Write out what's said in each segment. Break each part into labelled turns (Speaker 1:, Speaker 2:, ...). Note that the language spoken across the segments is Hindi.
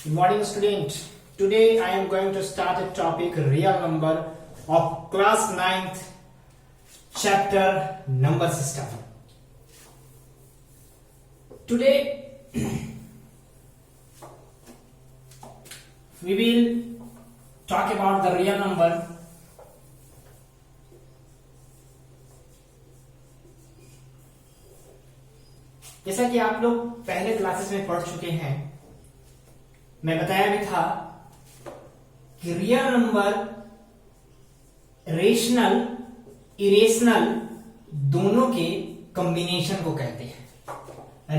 Speaker 1: Good morning, student. Today I am going to start a topic real number of class 9th chapter number system. Today we will talk about the real number. जैसा कि आप लोग पहले क्लासेस में पढ़ चुके हैं, मैं बताया भी था कि रियल नंबर रेशनल इरेशनल दोनों के कॉम्बिनेशन को कहते हैं।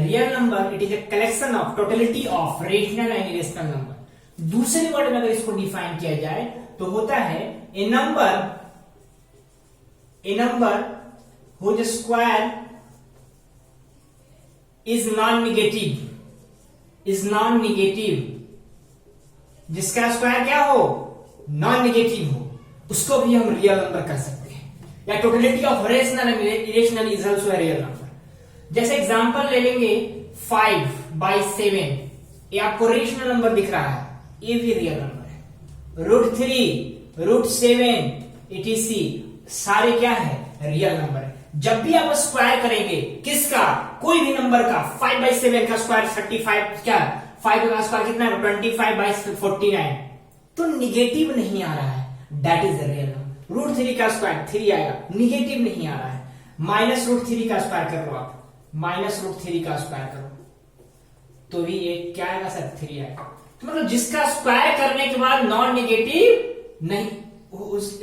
Speaker 1: Real number it is a collection of totality of rational and irrational number. दूसरे वर्ड में अगर इसको डिफाइन किया जाए तो होता है a number whose square is non negative, जिसका स्क्वायर क्या हो, नॉन निगेटिव हो, उसको भी हम रियल नंबर कर सकते हैं। या totality of rational and irrational is also real number. जैसे एग्जांपल ले लेंगे 5/7, ये आपको रेशनल नंबर दिख रहा है, ये भी रियल नंबर है। √3, √7 etc सारे क्या है, रियल नंबर है। जब भी आप स्क्वायर करेंगे किसका, कोई भी नंबर का, 5/7 का स्क्वायर 35, क्या 5 का स्क्वायर कितना है, 25/49, तो निगेटिव नहीं आ रहा है, that is the real number. √3 का स्क्वायर 3 आएगा, निगेटिव नहीं आ रहा है। -√3 का स्क्वायर कर लो आप, -√3 का स्क्वायर करो तो भी एक क्या आएगा सर, 3 आएगा। तो मतलब जिसका स्क्वायर करने के बाद नॉन निगेटिव नहीं,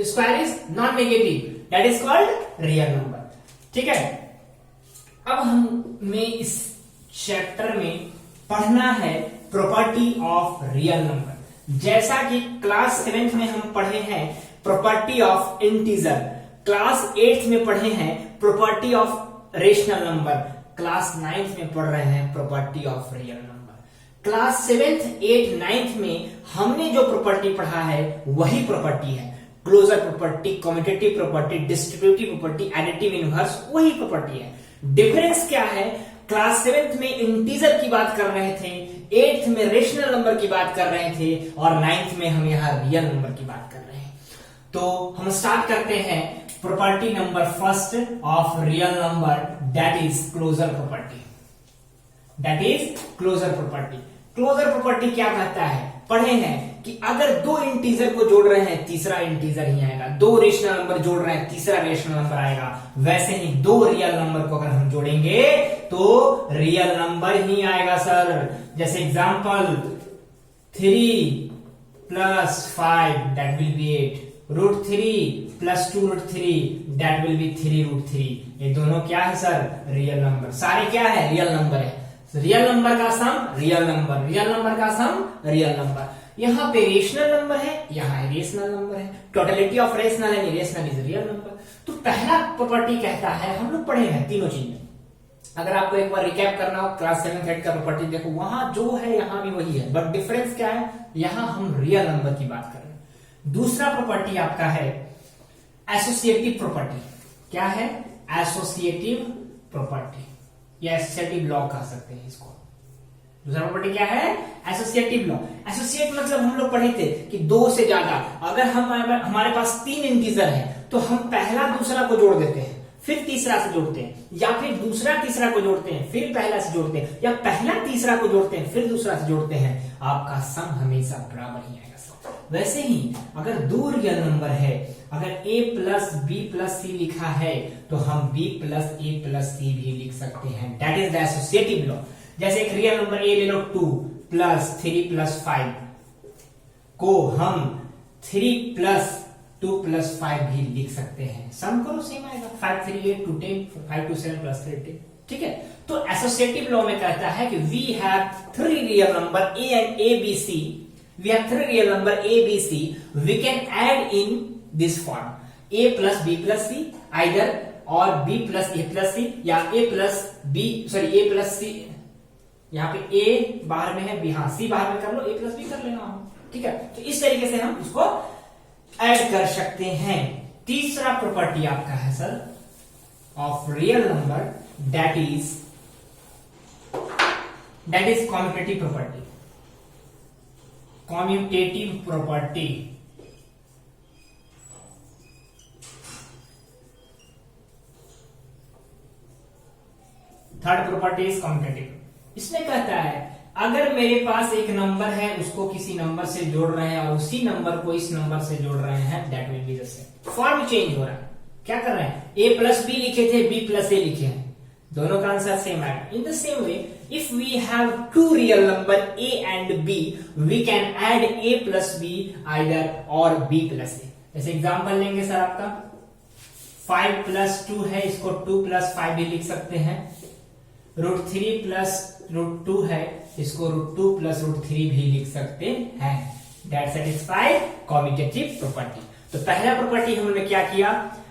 Speaker 1: square is non negative, that is called real number. ठीक है, अब हमें इस चैप्टर में पढ़ना है प्रॉपर्टी ऑफ रियल नंबर। जैसा कि क्लास 7th में हम पढ़े हैं property of integer, class 8th में पढ़े हैं property of rational number, class 9th में पढ़ रहे हैं property of real number. Class 7th 8th 9th में हमने जो प्रॉपर्टी पढ़ा है वही प्रॉपर्टी है, closure property, commutative property, distributive property, additive inverse, वही प्रॉपर्टी है। डिफरेंस क्या है, क्लास 7th में इंटीजर की बात कर रहे थे, 8th में रेशनल नंबर की बात कर रहे थे, और 9th में हम यहाँ रियल नंबर की बात कर रहे हैं। तो हम स्टार्ट करते हैं property number first of real number, that is closure property. That is closure property. Closure property क्या कहता है, पढ़े हैं कि अगर दो इंटीजर को जोड़ रहे हैं तीसरा इंटीजर ही आएगा, दो रेशनल नंबर जोड़ रहे हैं तीसरा रेशनल नंबर आएगा, वैसे ही दो रियल नंबर को अगर हम जोड़ेंगे तो रियल नंबर ही आएगा सर। जैसे example 3 + 5 that will B 8, √3 + 2√3 that will B 3√3। ये दोनों क्या है सर, रियल नंबर। सारे क्या है, रियल नंबर है। रियल नंबर का sum real number, real number का सम रियल नंबर। यहां पे रेशनल नंबर है, यहां इरेशनल नंबर है। Totality of rational and irrational is real number. तो पहला प्रॉपर्टी कहता है, हम लोग पढ़े हैं तीनों चीजें, अगर आपको एक बार रिकैप करना हो क्लास 7th 8th का प्रॉपर्टी देखो, वहां जो है यहां भी वही है, बट डिफरेंस क्या है, यहां हम रियल नंबर की बात कर रहे हैं। दूसरा प्रॉपर्टी आपका है एसोसिएटिव प्रॉपर्टी। क्या है, एसोसिएटिव प्रॉपर्टी या एसोसिएटिव लॉ कह सकते हैं इसको। दूसरा प्रॉपर्टी क्या है, एसोसिएटिव लॉ। एसोसिएट मतलब हम लोग पढ़े थे कि दो से ज्यादा, अगर हमारे पास 3 इंटीजर है तो हम पहला दूसरा को जोड़ देते हैं, फिर तीसरा से जोड़ते हैं, या फिर दूसरा तीसरा को जोड़ते हैं, फिर पहला से जोड़ते हैं, या पहला तीसरा को जोड़ते हैं, फिर दूसरा से जोड़ते हैं, आपका सम हमेशा बराबर ही आएगा सर। वैसे ही अगर दो रियल नंबर है, अगर a + b + c लिखा है तो हम b + a + c भी लिख सकते हैं, that is the associative law. जैसे एक रियल नंबर a ले लो 2 + 3 + 5 को हम 3 + 2 + 5 भी लिख सकते हैं, सम करो सेम आएगा, 5 3 8 2 10, 5 2 7 + 3 10। ठीक है, तो एसोसिएटिव लॉ में कहता है कि we have 3 real number a and a b c, we have 3 real number a b c, we can add in this form a + b + c either, और b + a + c, या a + c, यहाँ पे a बाहर में है, b, हाँ c बाहर में कर लो, a + b कर लेना। ठीक है, तो इस तरीके से हम इसको ऐड कर सकते हैं। तीसरा प्रॉपर्टी आपका है sir of real number, that is commutative property. Commutative property. Third property is commutative. इसमें कहता है अगर मेरे पास एक नंबर है उसको किसी नंबर से जोड़ रहे हैं और उसी नंबर को इस नंबर से जोड़ रहे हैं, that will be the same. Form change हो रहा है, क्या कर रहे हैं, ए प्लस बी लिखे थे, बी प्लस ए लिखे हैं, दोनों का आंसर सेम आएगा। In the same way if we have two real number A and B, we can add A plus B either or B plus A. जैसे एग्जांपल लेंगे सर आपका 5 प्लस 2 है, इसको 2 प्लस 5 भी लिख सकते हैं। √3 प्लस √2 है, इसको √2 प्लस √3 भी लिख सकते हैं। That satisfy commutative property. तो पहला प्रॉपर्टी हमने क्या किया,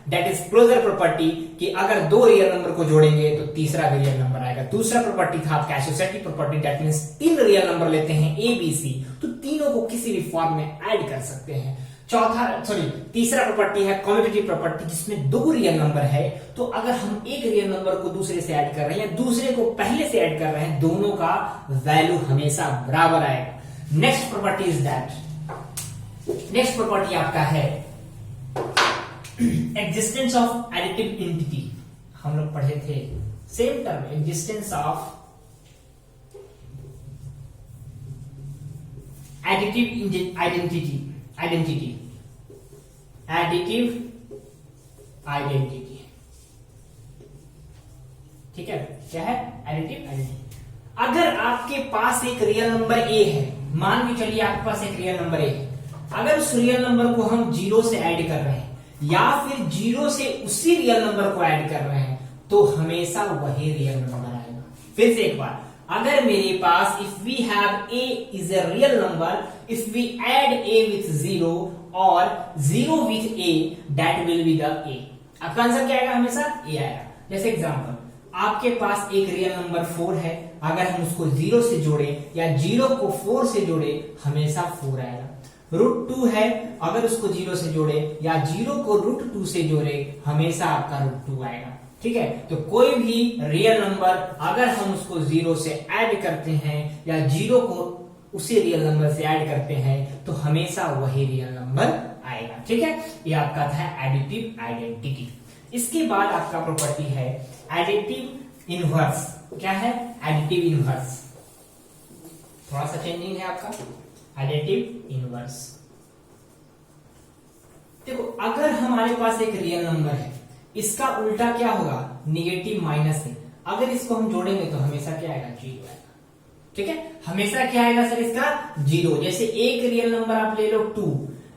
Speaker 1: दैट इज क्लोजर प्रॉपर्टी, कि अगर दो रियल नंबर को जोड़ेंगे तो तीसरा भी रियल नंबर आएगा। दूसरा प्रॉपर्टी था आपका एसोसिएटिव प्रॉपर्टी, दैट मींस तीन रियल नंबर लेते हैं ए बी सी, तो तीनों को किसी भी फॉर्म में ऐड कर सकते हैं। तीसरा प्रॉपर्टी है कॉम्यूटेटिव प्रॉपर्टी, जिसमें दो रियल नंबर है, तो अगर हम एक रियल नंबर को दूसरे से ऐड कर रहे हैं या दूसरे को पहले से ऐड कर रहे हैं, दोनों का वैल्यू हमेशा बराबर आएगा। Next property is that, next property आपका है एग्जिस्टेंस ऑफ एडिटिव एंटिटी। हम लोग पढ़े थे same term, existence of additive identity, additive identity. ठीक है, क्या है, एडिटिव आइडेंटिटी। अगर आपके पास एक रियल नंबर ए है, मान के चलिए आपके पास एक रियल नंबर ए है, अगर उस रियल नंबर को हम 0 से ऐड कर रहे हैं या फिर 0 से उसी रियल नंबर को ऐड कर रहे हैं, तो हमेशा वही रियल नंबर आएगा। फिर से एक बार, अगर मेरे पास if we have a is a real number, if we add a with 0 और 0 with a, that will be the a. आपका आंसर क्या आएगा, हमेशा ए आएगा। जैसे एग्जांपल, आपके पास एक रियल नंबर 4 है, अगर हम उसको 0 से जोड़े या 0 को 4 से जोड़े, हमेशा 4 आएगा। √2 है, अगर उसको 0 से जोड़े या 0 को √2 से जोड़े, हमेशा आपका √2 आएगा। ठीक है, तो कोई भी रियल नंबर अगर हम उसको 0 से ऐड करते हैं या 0 को उसी रियल नंबर से ऐड करते हैं, तो हमेशा वही रियल नंबर आएगा। ठीक है, ये आपका था एडिटिव आइडेंटिटी। इसके बाद आपका प्रॉपर्टी है एडिटिव इनवर्स। क्या है, एडिटिव इनवर्स। थोड़ा सा चेंजिंग है आपका एडिटिव इनवर्स। देखो, अगर हमारे पास एक रियल नंबर है, इसका उल्टा क्या होगा, निगेटिव माइनस है। अगर इसको हम जोड़ेंगे तो हमेशा क्या आएगा, 0 आएगा। ठीक है, हमेशा क्या आएगा सर, इसका 0। जैसे एक रियल नंबर आप ले लो 2,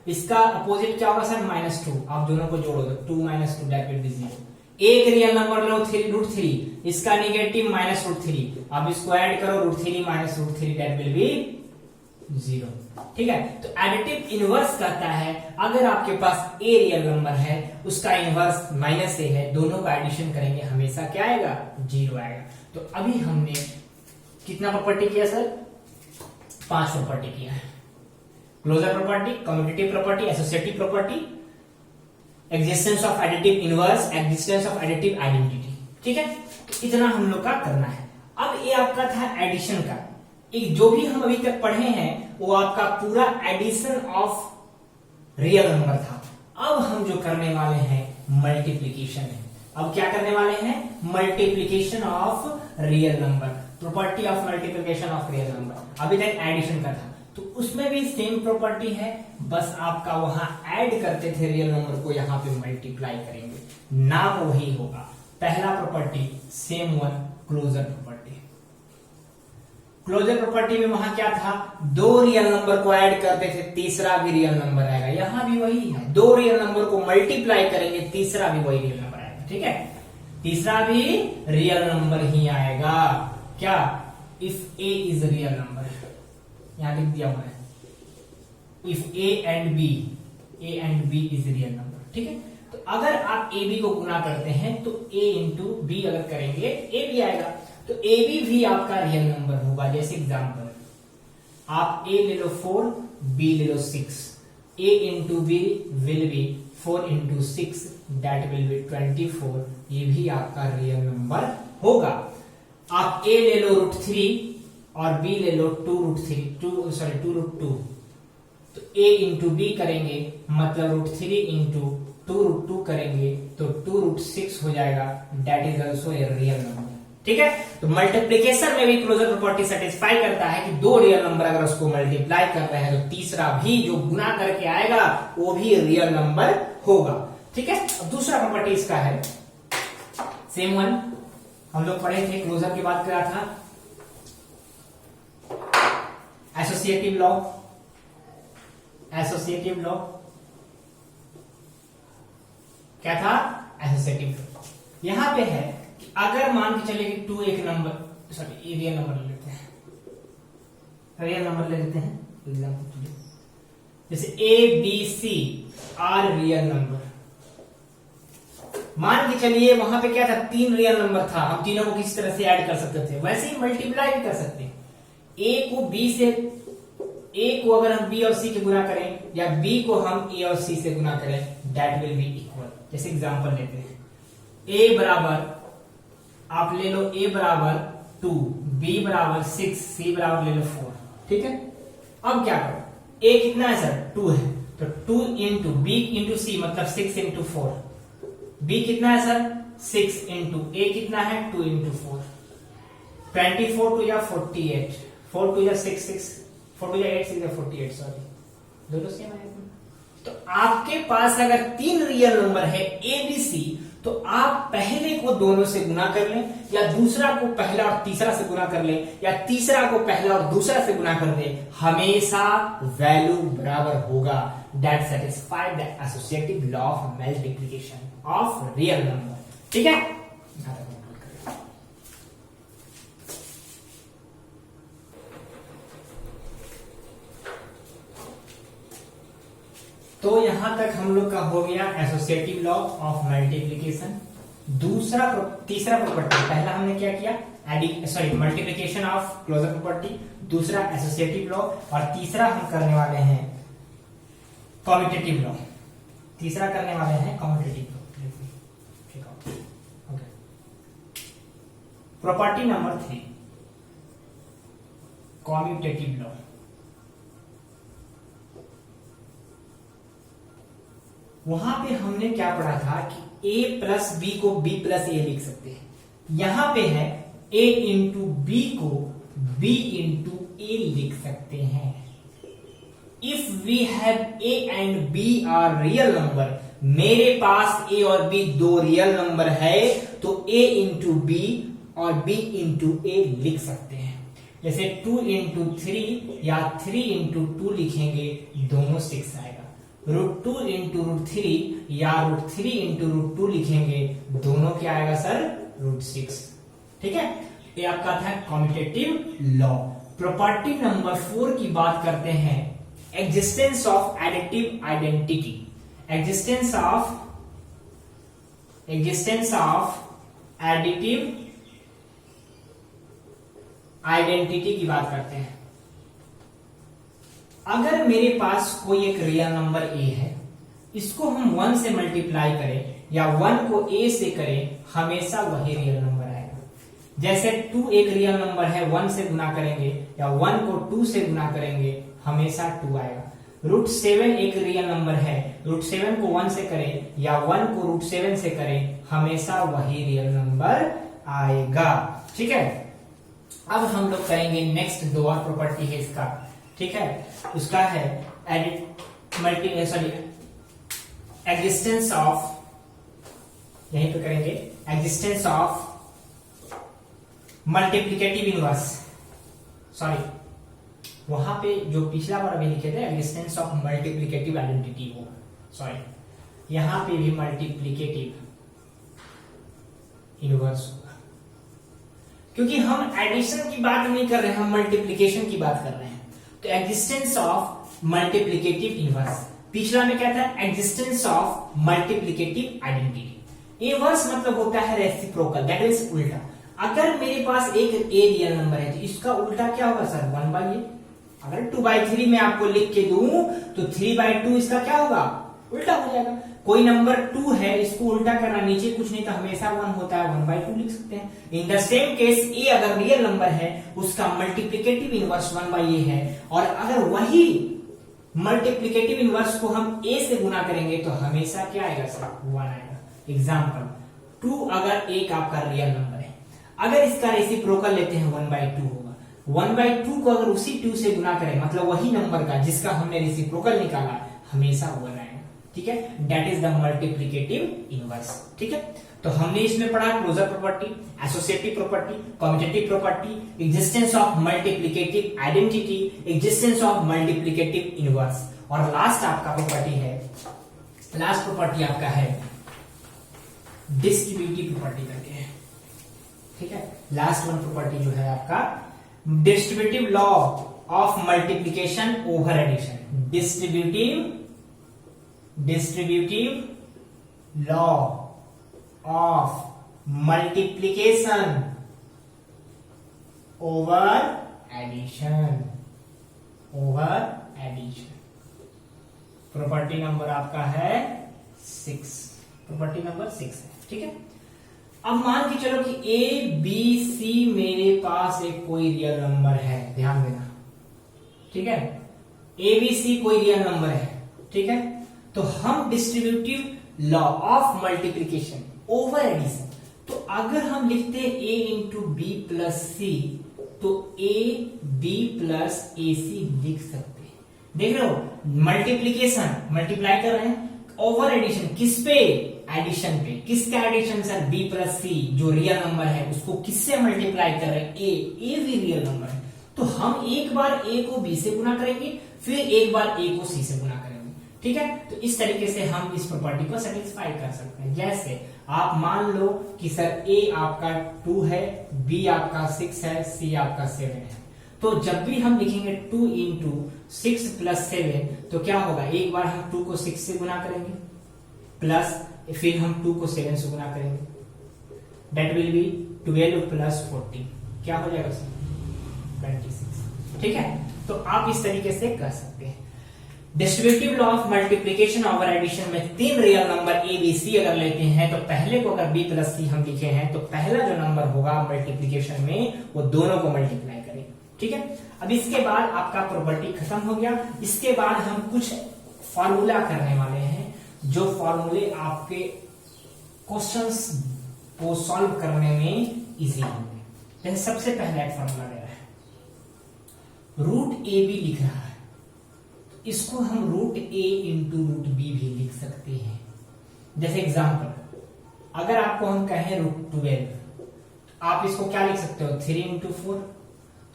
Speaker 1: इसका अपोजिट क्या होगा सर, -2। आप दोनों को जोड़ो तो 2 - 2 दैट विल बी 0। एक रियल नंबर लो √3, इसका निगेटिव -√3, अब इसको ऐड करो √3 - √3 दैट विल बी 0। ठीक है, तो एडिटिव इनवर्स कहता है अगर आपके पास ए रियल नंबर है, उसका इनवर्स -a है, दोनों का एडिशन करेंगे, हमेशा क्या आएगा, 0 आएगा। तो अभी हमने कितना प्रॉपर्टी किया सर, 5 प्रॉपर्टी किया है। Closure property, commutative property, associative property, existence of additive inverse, existence of additive identity. ठीक है, तो इतना हम लोग का करना है। अब ये आपका था एडिशन का। एक जो भी हम अभी तक पढ़े हैं वो आपका पूरा एडिशन ऑफ रियल नंबर था। अब हम जो करने वाले हैं मल्टीप्लीकेशन है। अब क्या करने वाले हैं, multiplication of real number, property of multiplication of real number. अभी तक एडिशन का था, तो उसमें भी सेम प्रॉपर्टी है, बस आपका वहां ऐड करते थे रियल नंबर को, यहाँ पे मल्टीप्लाई करेंगे, नाम वही होगा। पहला property same one, closure property. Closure property में वहां क्या था, दो रियल नंबर को ऐड करते थे, तीसरा भी रियल नंबर आएगा। यहां भी वही है, दो रियल नंबर को मल्टीप्लाई करेंगे, तीसरा भी वही रियल नंबर आएगा। ठीक है, तीसरा भी रियल नंबर ही आएगा। क्या, if A is real number, यहां लिख दिया हुआ है, if A and B is real number. ठीक है, तो अगर आप ए बी को गुना करते हैं तो ए इंटू बी अगर करेंगे, ए बी आएगा, तो ए बी भी आपका रियल नंबर होगा। जैसे एग्जांपल, आप ए ले लो 4, बी ले लो 6, a into b will be 4 into 6 that will be 24, ये भी आपका रियल नंबर होगा। आप ए ले लो √3 और बी ले लो 2√2, तो a इंटू बी करेंगे मतलब √3 इंटू 2√2 करेंगे तो 2√6 हो जाएगा। That is also a real number. ठीक है, तो मल्टीप्लीकेशन में भी क्लोजर प्रॉपर्टी सेटिस्फाई करता है कि दो रियल नंबर अगर उसको मल्टीप्लाई कर रहे हैं तो तीसरा भी जो गुना करके आएगा वो भी रियल नंबर होगा। ठीक है, अब दूसरा प्रॉपर्टी इसका है सेम वन, हम लोग पढ़े थे, क्लोजर की बात करा था, एसोसिएटिव लॉ। एसोसिएटिव लॉ क्या था? Associative law. यहां पे है कि अगर मान के चले कि 2 एक नंबर, सॉरी रियल नंबर ले लेते हैं, रियल नंबर ले लेते हैं एग्जाम्पल के लिए, जैसे A B C are real number. मान के चलिए वहां पे क्या था, 3 रियल नंबर था, हम तीनों को किसी तरह से ऐड कर सकते थे, वैसे ही मल्टीप्लाई भी कर सकते हैं। ए को बी से, ए को अगर हम बी और सी के गुना करें या बी को हम ए और सी से गुना करें, दैट विल बी इक्वल। जैसे एग्जांपल लेते हैं, ए बराबर, आप ले लो ए बराबर 2, बी बराबर 6, सी बराबर ले लो 4। ठीक है, अब क्या करो, ए कितना है सर? 2 है, तो 2 इंटू बी इंटू सी मतलब 6 इंटू 4। बी कितना है सर? 6 इंटू ए कितना है? 2 इंटू 4। 24 टू या 48, 4 टू या 6, 4 टू या 8, 6 या 48, सॉरी दोनों सेम है। तो आपके पास अगर 3 रियल नंबर है ए बी सी, तो आप पहले को दोनों से गुना कर लें, या दूसरा को पहला और तीसरा से गुना कर लें, या तीसरा को पहला और दूसरा से गुना कर दें, हमेशा वैल्यू बराबर होगा। That satisfied the associative law of multiplication of real number. ठीक है, तो यहां तक हम लोग का हो गया एसोसिएटिव लॉ ऑफ मल्टीप्लिकेशन। तीसरा प्रॉपर्टी, पहला हमने क्या किया, मल्टीप्लिकेशन ऑफ क्लोजर प्रॉपर्टी, दूसरा एसोसिएटिव लॉ, और तीसरा हम करने वाले हैं कम्यूटेटिव लॉ। तीसरा करने वाले हैं commutative law. Property number 3, commutative law. वहां पे हमने क्या पढ़ा था कि a प्लस बी को b प्लस ए लिख सकते हैं। यहां पे है a इंटू बी को b इंटू ए लिख सकते हैं। If we have a and b are real number, मेरे पास a और b दो रियल नंबर है, तो a इंटू बी और b इंटू ए लिख सकते हैं। जैसे 2 इंटू 3 या 3 इंटू 2 लिखेंगे, दोनों 6 आएगा। √2 इंटू √3 या √3 इंटू √2 लिखेंगे, दोनों क्या आएगा सर? √6। ठीक है, ये आपका था कम्यूटेटिव लॉ। प्रॉपर्टी नंबर 4 की बात करते हैं, existence of additive identity. Existence of additive identity की बात करते हैं। अगर मेरे पास कोई एक रियल नंबर a है, इसको हम 1 से मल्टीप्लाई करें या 1 को a से करें, हमेशा वही रियल नंबर आएगा। जैसे 2 एक रियल नंबर है, 1 से गुना करेंगे या 1 को 2 से गुना करेंगे, हमेशा 2 आएगा। √7 एक रियल नंबर है, √7 को 1 से करें या 1 को √7 से करें, हमेशा वही रियल नंबर आएगा। ठीक है, अब हम लोग करेंगे नेक्स्ट, दो और प्रॉपर्टी है इसका। ठीक है, उसका है एग्जिस्टेंस ऑफ, यहीं पे करेंगे, existence of multiplicative inverse. Sorry, वहां पे जो पिछला बार अभी लिखे थे एग्जिस्टेंस ऑफ मल्टीप्लिकेटिव आइडेंटिटी, वो सॉरी, यहां पे भी मल्टीप्लिकेटिव इनवर्स होगा, क्योंकि हम एडिशन की बात नहीं कर रहे हैं, हम मल्टीप्लिकेशन की बात कर रहे हैं। तो एग्जिस्टेंस ऑफ मल्टीप्लिकेटिव इनवर्स, पिछला में क्या था? Existence of multiplicative identity. Inverse मतलब होता है रेसिप्रोकल, दैट इज उल्टा। अगर मेरे पास एक ए रियल नंबर है, तो इसका उल्टा क्या होगा सर? 1/a। अगर 2/3 में आपको लिख के दूं, तो 3/2 इसका क्या होगा? उल्टा हो जाएगा। कोई नंबर 2 है, इसको उल्टा करना, नीचे कुछ नहीं तो हमेशा 1 होता है, 1/2 लिख सकते हैं। इन द सेम केस ए अगर रियल नंबर है, उसका मल्टीप्लिकेटिव इनवर्स 1/a है, और अगर वही मल्टीप्लीकेटिव इनवर्स को हम a से गुना करेंगे तो हमेशा क्या आएगा सर, 1 आएगा। एग्जाम्पल 2 अगर एक आपका रियल नंबर है, अगर इसका रेसिप्रोकल लेते हैं 1/2 होगा। 1/2 को अगर उसी 2 से गुना करें, मतलब वही नंबर का जिसका हमने रेसिप्रोकल निकाला, हमेशा 1 आएगा। ठीक है, that is the multiplicative inverse. ठीक है, तो हमने इसमें पढ़ा closure property, associative property, commutative property, existence of multiplicative identity, existence of multiplicative inverse, और लास्ट आपका प्रॉपर्टी है, लास्ट प्रॉपर्टी आपका है डिस्ट्रीब्यूटिव प्रॉपर्टी करके है। ठीक है, लास्ट वन प्रॉपर्टी जो है आपका distributive law of multiplication over addition. Distributive law of multiplication over addition, property number आपका है 6, प्रॉपर्टी नंबर 6 है। ठीक है, अब मान के चलो कि ए बी सी मेरे पास एक कोई रियल नंबर है, ध्यान देना। ठीक है, ए बी सी कोई रियल नंबर है। ठीक है, तो हम distributive law of multiplication over addition, तो अगर हम लिखते हैं A into B plus C, तो ए बी प्लस ए सी लिख सकते हैं। देख रहे हो, मल्टीप्लीकेशन, मल्टीप्लाई कर रहे हैं, ओवर एडिशन किस पे, एडिशन पे। किसका एडिशन सर, बी प्लस सी, जो रियल नंबर है उसको किससे मल्टीप्लाई कर रहे हैं, ए भी रियल नंबर है। तो हम एक बार ए को बी से गुना करेंगे, फिर एक बार ए को सी से गुना करेंगे। ठीक है, तो इस तरीके से हम इस प्रॉपर्टी को सेटिस्फाई कर सकते हैं। जैसे आप मान लो कि सर ए आपका 2 है, बी आपका 6 है, सी आपका 7 है, तो जब भी हम लिखेंगे 2 इंटू 6 प्लस 7, तो क्या होगा, एक बार हम 2 को 6 से गुना करेंगे, प्लस फिर हम 2 को 7 से गुना करेंगे, दैट विल बी 12 प्लस 14, क्या हो जाएगा सर, 26। ठीक है, तो आप इस तरीके से कर सकते हैं। Distributive law of multiplication over addition में 3 real number A B C अगर लेते हैं, तो पहले को अगर बी प्लस सी हम लिखे हैं, तो पहला जो नंबर होगा मल्टीप्लीकेशन में वो दोनों को मल्टीप्लाई करें। ठीक है, अब इसके बाद आपका प्रॉपर्टी खत्म हो गया। इसके बाद हम कुछ फॉर्मूला करने वाले हैं, जो फॉर्मूले आपके क्वेश्चंस को सॉल्व करने में इजी होंगे। जैसे सबसे पहला एक फॉर्मूला दे रहा है, रूट ए बी लिख रहा है, इसको हम रूट ए इंटू रूट बी भी लिख सकते हैं। जैसे एग्जाम्पल, अगर आपको हम कहें रूट 12, आप इसको क्या लिख सकते हो, 3 इंटू 4,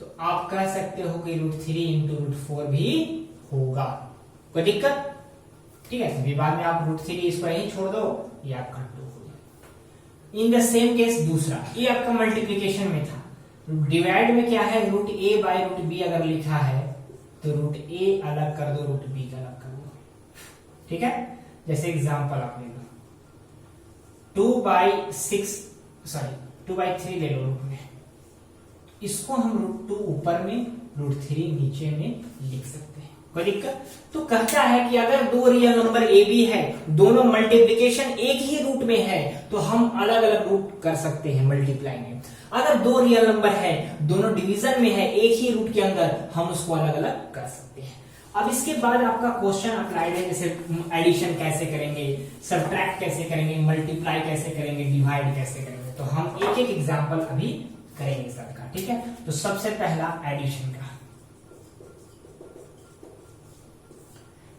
Speaker 1: तो आप कह सकते हो कि रूट 3 इंटू रूट 4 भी होगा, कोई दिक्कत। ठीक है, विभाग में आप रूट 3 इसको यही छोड़ दो, ये आपका 2 हो जाए। इन द सेम केस दूसरा, ये आपका मल्टीप्लीकेशन में था, डिवाइड में क्या है, root A by root B अगर लिखा है, तो रूट ए अलग कर दो, रूट बी का अलग कर दो। ठीक है, जैसे एग्जांपल आप ले लो, 2/3 ले लो रूट में, इसको हम रूट 2 ऊपर में, रूट 3 नीचे में लिख सकते हैं, कोई दिक्कत। तो कहता है कि अगर 2 रियल नंबर ए बी है, दोनों मल्टीप्लीकेशन एक ही रूट में है, तो हम अलग अलग रूट कर सकते हैं मल्टीप्लाई में। अगर 2 रियल नंबर है, दोनों डिवीजन में है, एक ही रूट के अंदर, हम उसको अलग अलग कर सकते हैं। अब इसके बाद आपका क्वेश्चन अप्लाइड है, जैसे एडिशन कैसे करेंगे, सब्ट्रैक्ट कैसे करेंगे, मल्टीप्लाई कैसे करेंगे, डिवाइड कैसे करेंगे, तो हम एक एक एग्जाम्पल अभी करेंगे सबका। ठीक है, तो सबसे पहला एडिशन का,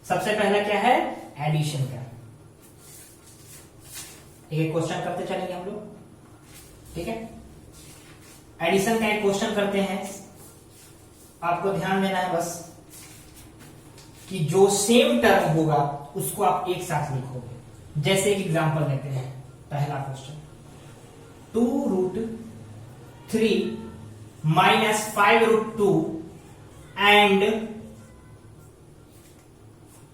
Speaker 1: सबसे पहला क्या है, एडिशन का। एक क्वेश्चन करते चलेंगे हम लोग। ठीक है, एडिशन का एक क्वेश्चन करते हैं। आपको ध्यान देना है बस कि जो सेम टर्म होगा उसको आप एक साथ लिखोगे। जैसे एक एग्जांपल लेते हैं, पहला क्वेश्चन, 2√3 माइनस 5√2 एंड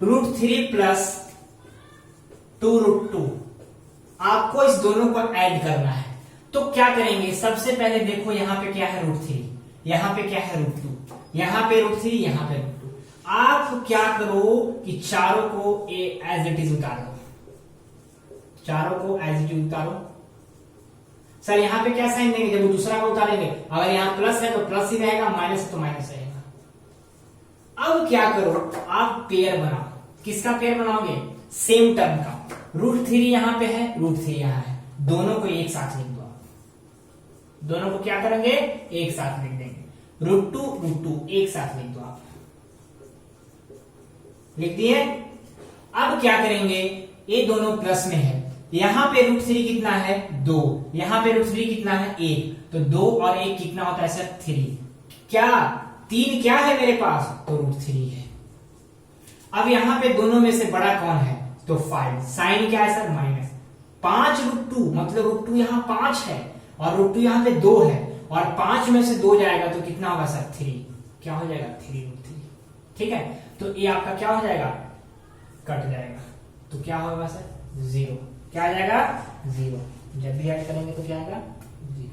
Speaker 1: √3 प्लस 2√2, आपको इस दोनों को ऐड करना है। तो क्या करेंगे, सबसे पहले देखो यहां पे क्या है, √3, यहां पे क्या है, √2, यहां पे √3, यहां पे √2। आप क्या करो कि चारों को एज इट इज उतार दो, चारों को एज इट इज उतारो। सर यहां पे क्या साइन देंगे, जब दूसरा को उतारेंगे, अगर यहां प्लस है तो प्लस ही रहेगा, माइनस है तो माइनस रहेगा। अब क्या करो, आप पेयर बनाओ। किसका पेयर बनाओगे? सेम टर्म का। √3 यहां पे है, √3 यहां है, दोनों को एक साथ लिख दो। दोनों को क्या करेंगे? एक साथ लिख देंगे। √2 एक साथ लिख दो आप। लिख दिए। अब क्या करेंगे, ये दोनों प्लस में है, यहां पे √3 कितना है? 2, यहां पे √3 कितना है? 1, तो 2 और 1 कितना होता है सर? 3। क्या 3 क्या है मेरे पास? तो √3 है। अब यहां पे दोनों में से बड़ा कौन है? तो 5। साइन क्या है सर? माइनस 5 √2, मतलब √2 यहां 5 है और √2 यहां पे 2 है, और 5 में से 2 जाएगा तो कितना होगा सर? 3। क्या हो जाएगा? 3 √3। ठीक है, तो ये आपका क्या हो जाएगा? कट जाएगा, तो क्या होगा सर? 0। क्या आ जाएगा? 0। जब भी ऐड करेंगे तो क्या आएगा? 0।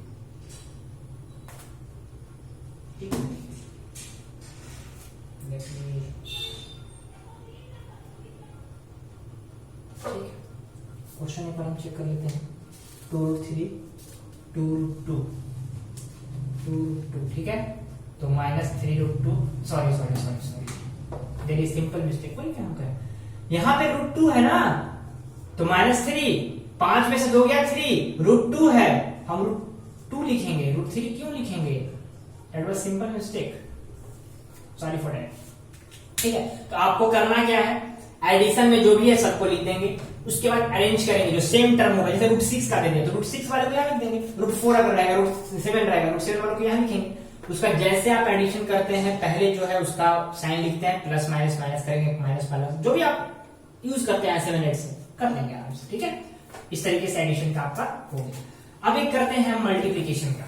Speaker 1: ठीक है, क्वेश्चन एक बार हम चेक कर लेते हैं। 2√3 2√2 2√2, ठीक है, तो -3√2, सॉरी वेरी सिंपल मिस्टेक, कोई क्या होगा? यहां पे √2 है ना, तो -3, 5 में से 2 गया 3, √2 है, हम √2 लिखेंगे, √3 क्यों लिखेंगे? That was simple mistake, sorry for that. ठीक है, तो आपको करना क्या है, एडिशन में जो भी है सबको लिख देंगे, उसके बाद अरेंज करेंगे जो सेम टर्म होगा। जैसे √6 का देंगे तो √6 वाले को यहाँ लिख देंगे, √4 अगर रहेगा, √7 रहेगा, √7 वाले को यहाँ लिखेंगे। उसका जैसे आप एडिशन करते हैं, पहले जो है उसका साइन लिखते हैं, प्लस माइनस माइनस करेंगे, माइनस प्लस, जो भी आप यूज करते हैं 7 8 से कर लेंगे आराम से। ठीक है, इस तरीके से एडिशन का आपका हो गया। अब एक करते हैं मल्टीप्लीकेशन का,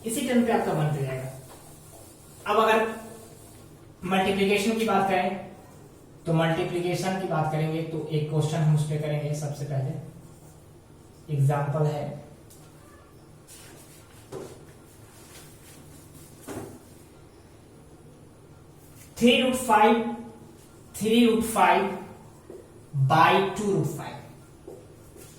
Speaker 1: इसी टर्म पे आपका बन जाएगा। अब अगर मल्टीप्लीकेशन की बात करें तो मल्टीप्लीकेशन की बात करेंगे तो एक क्वेश्चन हम उस पर करेंगे। सबसे पहले एग्जांपल है, (3√5) बाई 2√5।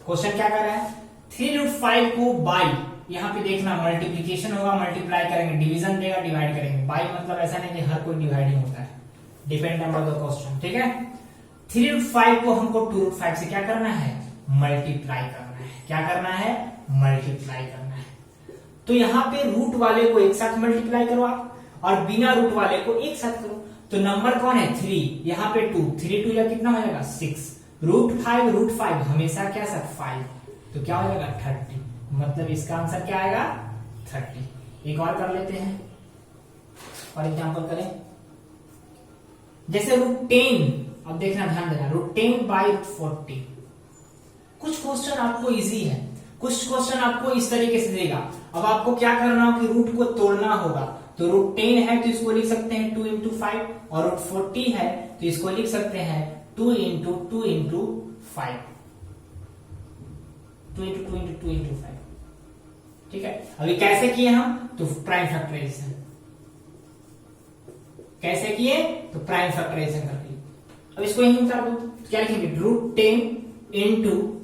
Speaker 1: क्वेश्चन क्या कर रहा है, 3√5 को बाई, यहां पे देखना मल्टीप्लीकेशन होगा, मल्टीप्लाई करेंगे, डिवीजन देगा, डिवाइड करेंगे। बाई मतलब ऐसा नहीं कि हर कोई डिवाइडिंग होता है, डिपेंड ऑन द क्वेश्चन। ठीक है, 3√5 को हमको 2√5 से क्या करना है? मल्टीप्लाई करना है। क्या करना है? मल्टीप्लाई करना है। तो यहाँ पे रूट वाले को एक साथ मल्टीप्लाई करो आप, और बिना रूट वाले को एक साथ करो। तो नंबर कौन है? 3, यहाँ पे 2, 3 2 या कितना हो जाएगा? 6। √5 हमेशा क्या सर? 5, तो क्या हो जाएगा? 30। मतलब इसका आंसर क्या आएगा? 30। एक और कर लेते हैं, और एग्जाम्पल करें, जैसे √10, अब देखना, ध्यान देना, √10 बाई √40। कुछ क्वेश्चन आपको इजी है, कुछ क्वेश्चन आपको इस तरीके से देगा। अब आपको क्या करना हो कि रूट को तोड़ना होगा। तो √10 है तो इसको लिख सकते हैं 2 × 5, और √40 है तो इसको लिख सकते हैं 2 × 2 × 5, 2 × 2 × 2 × 5। ठीक है, अभी कैसे किए हम? तो प्राइम फैक्टराइजेशन कैसे किए? तो प्राइम फैक्टराइजेशन करके। अब इसको यहीं उतार दो, तो क्या लिखेंगे? √10 ×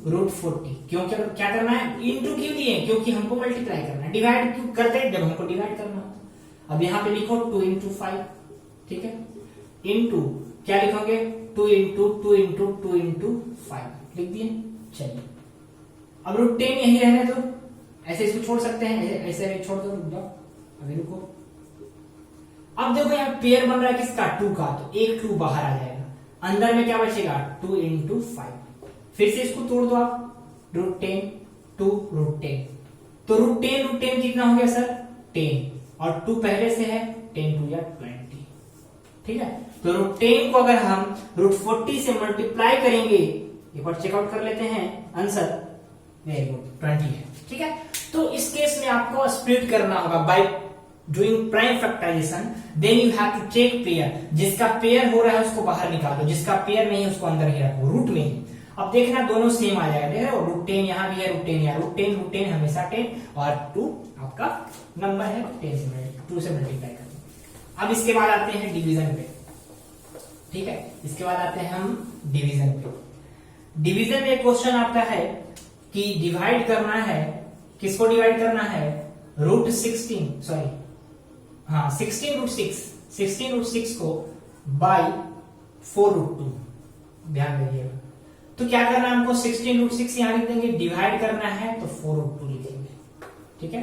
Speaker 1: √40। क्यों? क्या करना है? इंटू क्यों दिए? क्योंकि हमको मल्टीप्लाई करना है। डिवाइड क्यों करते हैं? जब हमको डिवाइड करना हो। अब यहां पे लिखो 2 × 5, ठीक है, इंटू क्या लिखोगे? 2 × 2 × 2 × 5 लिख दिए। चलिए, अब √10 यही रहने दो, ऐसे इसको छोड़ सकते हैं, ऐसे छोड़ दो, रुक जाओ, अभी रुको। अब देखो यहाँ पेयर बन रहा है किसका? 2 का, तो एक 2 बाहर आ जाएगा, अंदर में क्या बचेगा? 2 × 5। फिर से इसको तोड़ दो आप, √10 2 √10, तो √10 कितना हो गया सर? 10, और 2 पहले से है, 10 2 या 20। ठीक है, तो √10 को अगर हम √40 से मल्टीप्लाई करेंगे, एक बार चेकआउट कर लेते हैं आंसर, वेरी गुड, 20 है। ठीक है, तो इस केस में आपको स्प्लिट करना होगा by doing prime factorisation, then you have to take pair. जिसका पेयर हो रहा है उसको बाहर निकालो, जिसका पेयर नहीं है उसको अंदर ही रखो, रूट में ही। अब देखना दोनों सेम आ जाएगा, देख रहे हो? √10 यहाँ भी है, √10 यहाँ, √10 हमेशा 10, और 2 आपका नंबर है 2 से मल्टीप्लाई करना। अब इसके बाद आते हैं डिवीजन पे। ठीक है, इसके बाद आते हैं हम डिवीजन पे। डिवीजन में क्वेश्चन आपका है कि डिवाइड करना है, किसको डिवाइड करना है? √16 16 √6 को बाई 4√2। ध्यान दीजिएगा। तो क्या करना है हमको, 16√6 यहां लिख देंगे, डिवाइड करना है तो 4√2 लिखेंगे। ठीक है,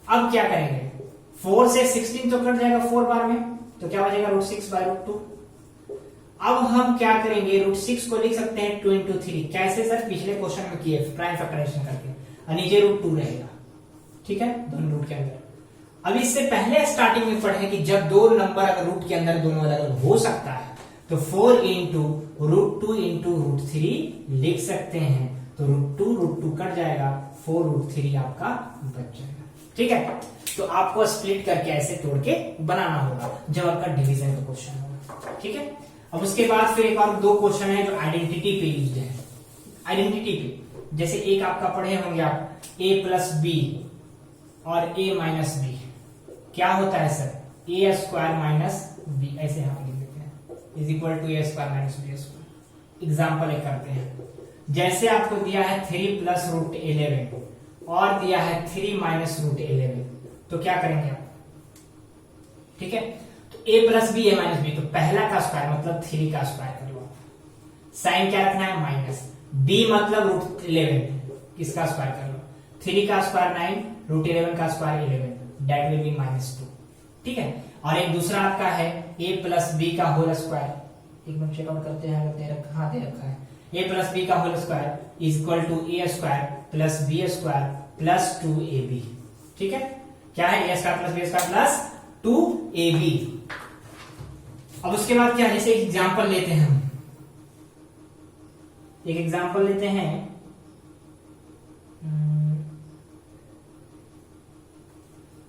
Speaker 1: अब क्या करेंगे, 4 से 16 तो कट जाएगा 4 बार में, तो क्या बचेगा √6/√2। अब हम क्या करेंगे, √6 को लिख सकते हैं 2 into 3। कैसे सर, पिछले क्वेश्चन में किए, प्राइम फैक्टराइजेशन करके, और नीचे √2 रहेगा। ठीक है, दोनों रूट के अंदर। अब इससे पहले स्टार्टिंग में पढ़े कि जब दो नंबर अगर रूट के अंदर दोनों अलग अलग हो सकता है तो 4 into √2 into √3 लिख सकते हैं। तो √2 कट जाएगा, 4√3 आपका बच जाएगा। ठीक है, तो आपको स्प्लिट करके ऐसे तोड़ के बनाना होगा जब आपका डिवीजन का क्वेश्चन होगा। ठीक है, अब उसके बाद फिर एक और दो क्वेश्चन है जो आइडेंटिटी पे यूज है। आइडेंटिटी पे जैसे एक आपका पढ़े होंगे आप, a+b और a-b क्या होता है सर, a² - b, ऐसे हम लिख देते हैं, is equal to a² - b²। Example एक करते हैं, जैसे आपको दिया है 3 + √11 और दिया है 3 - √11, तो क्या करेंगे आप। ठीक है, तो a+b a-b, तो पहला का स्क्वायर मतलब 3 का स्क्वायर कर लो। साइन क्या रखना है, माइनस, b मतलब √11 इसका स्क्वायर कर लो, 3 का स्क्वायर 9, √11 का स्क्वायर 11, डेट विल बी -2। ठीक है, और एक दूसरा आपका है a+b का होल स्क्वायर, एक मिनट चेकआउट करते हैं, अगर दे रखा है, a+b का whole square is equal to a² + b² + 2ab। ठीक है, क्या है, a² + b² + 2ab। अब उसके बाद क्या, जैसे एग्जांपल लेते हैं हम, एक एग्जांपल लेते हैं,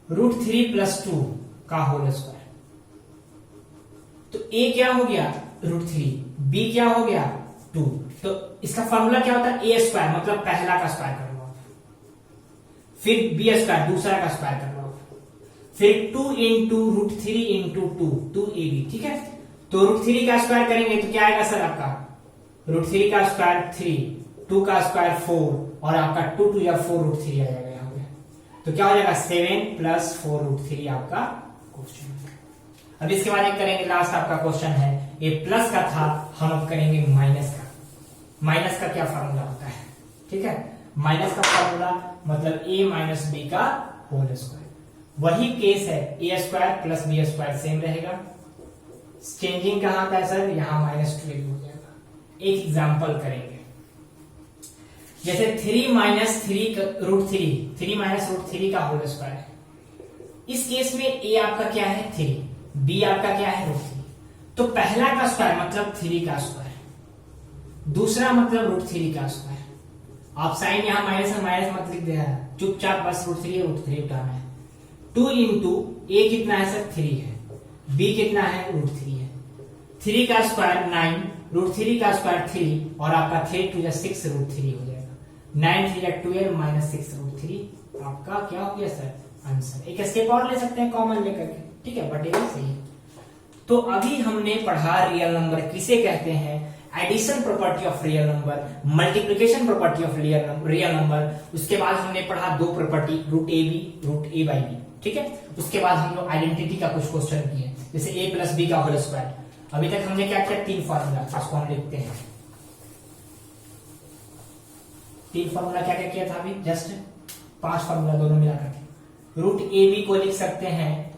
Speaker 1: √3 + 2 का होल स्क्वायर। तो a क्या हो गया, √3, b क्या हो गया 2। तो इसका फॉर्मूला क्या होता है, a² मतलब पहला का स्क्वायर कर लो, फिर b² दूसरा का स्क्वायर कर लो, फिर 2 into √3 into 2 2ab। ठीक है, तो √3 का स्क्वायर करेंगे तो क्या आएगा सर आपका, √3 का स्क्वायर 3, 2 का स्क्वायर 4 और आपका 2 2 या 4 √3 आ जाएगा यहाँ पे। तो क्या हो जाएगा 7 + 4 √3 आपका क्वेश्चन। अब इसके बाद एक करेंगे, लास्ट आपका क्वेश्चन है, ये प्लस का था, हम अब करेंगे माइनस का। माइनस का क्या फॉर्मूला होता है, ठीक है, माइनस का फॉर्मूला मतलब a - b का होल स्क्वायर। वही केस है, a² + b² सेम रहेगा, चेंजिंग कहां का है सर, यहां -12 हो जाएगा। एक एग्जांपल करेंगे, जैसे 3 - 3 का होल स्क्वायर है। इस केस में a आपका क्या है 3, b आपका क्या है √3। तो पहला का स्क्वायर मतलब 3 का स्क्वायर, दूसरा मतलब √3 का स्क्वायर। आप साइन यहां माइनस मत लिख देना, चुपचाप बस √3 उठाना है। 2 into a कितना है सर 3 है, b कितना है √3 है, 3 का स्क्वायर 9, √3 का स्क्वायर 3 और आपका 3 2 6 √3 हो जाएगा, 9 3 12 -6 √3 आपका क्या हो गया सर आंसर। एक स्टेप और ले सकते हैं कॉमन लेकर के, ठीक है, बट ये सही है। तो अभी हमने पढ़ा रियल नंबर किसे कहते हैं, addition property of real number, multiplication property of real number. उसके बाद हमने पढ़ा दो प्रॉपर्टी, √a/b, ठीक है। उसके बाद हम लोग आइडेंटिटी का कुछ क्वेश्चन किए, जैसे a + b का होल स्क्वायर। अभी तक हमने क्या किया, 3 फॉर्मूला, उसको हम लिखते हैं। 3 फॉर्मूला क्या क्या किया था अभी, जस्ट 5 फॉर्मूला दोनों मिलाकर के। √ab को लिख सकते हैं,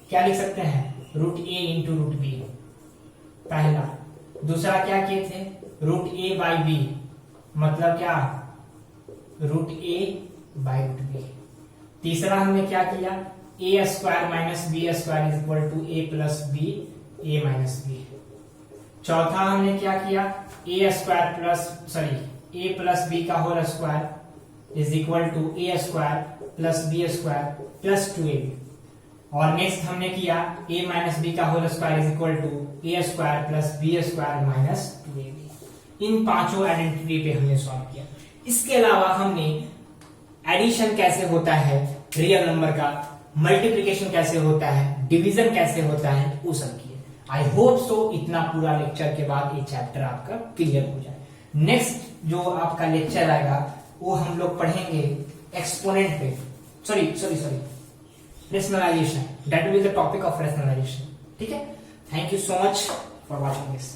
Speaker 1: क्या लिख सकते हैं, √a × √b पहला। दूसरा क्या किए थे, √a/b मतलब क्या, √a/√b। तीसरा हमने क्या किया, a² - b² = a + b, a - b। चौथा हमने क्या किया, a² + b का whole square = a² + b² + 2ab। और नेक्स्ट हमने किया a - b का whole square = a² + b² - 2ab। इन पांचों आइडेंटिटी पे हमने सॉल्व किया। इसके अलावा हमने एडिशन कैसे होता है रियल नंबर का, मल्टीप्लिकेशन कैसे होता है, डिवीजन कैसे होता है, वो सब किए। आई होप सो इतना पूरा लेक्चर के बाद ये चैप्टर आपका क्लियर हो जाए। नेक्स्ट जो आपका लेक्चर आएगा वो हम लोग पढ़ेंगे एक्सपोनेंट पे, sorry rationalisation, that will be the topic of rationalisation. ठीक है। Thank you so much for watching this.